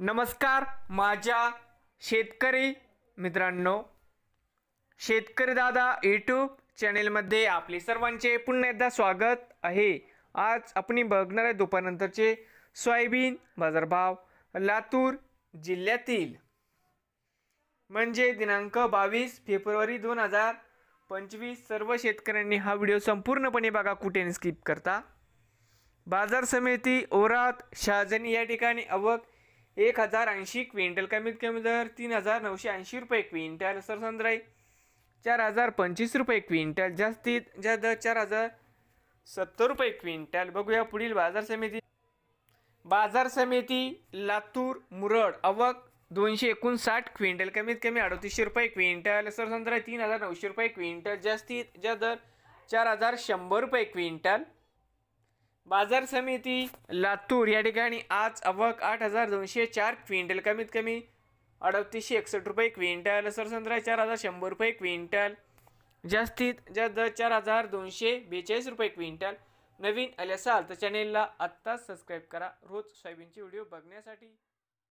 नमस्कार माझ्या शेतकरी मित्रांनो, शेतकरी दादा यूट्यूब चॅनेलमध्ये आपले सर्वांचे पुन्हा एकदा स्वागत आहे। आज आपण बघणार आहे दुपारनंतरचे सोयाबीन बाजारभाव लातूर जिल्ह्यातील, म्हणजे दिनांक 22 फेब्रुवारी 2025। सर्व शेतकऱ्यांनी हा व्हिडिओ संपूर्णपणे बघा, कुठे स्किप करता। बाजार समिती औराद शहाजनी या ठिकाणी आवक 1080 क्विंटल, कमीत कमी दर 3980 रुपये क्विंटल, सरसंद्राई 4025 रुपये क्विंटल, जास्तीत जास्त 4070 रुपये क्विंटल। बघूया पुढील बाजार समिती लातूर मुरड आवक 259 क्विंटल, कमीत कमी 3800 रुपये क्विंटल, सरसंद्राई 3900 रुपये क्विंटल, जास्तीत जास्त दर 4100 रुपये क्विंटल। बाजार समिती लातूर या ठिकाणी आज आवक 8204 क्विंटल, कमीत कमी 3861 रुपये क्विंटल, सरसंद्राई 4100 रुपये क्विंटल, जास्तीत जास्त दर 4242 रुपये क्विंटल। नवीन आले असाल तर चॅनेलला आत्ताच सबस्क्राईब करा रोज सोयाबीनचे व्हिडिओ बघण्यासाठी।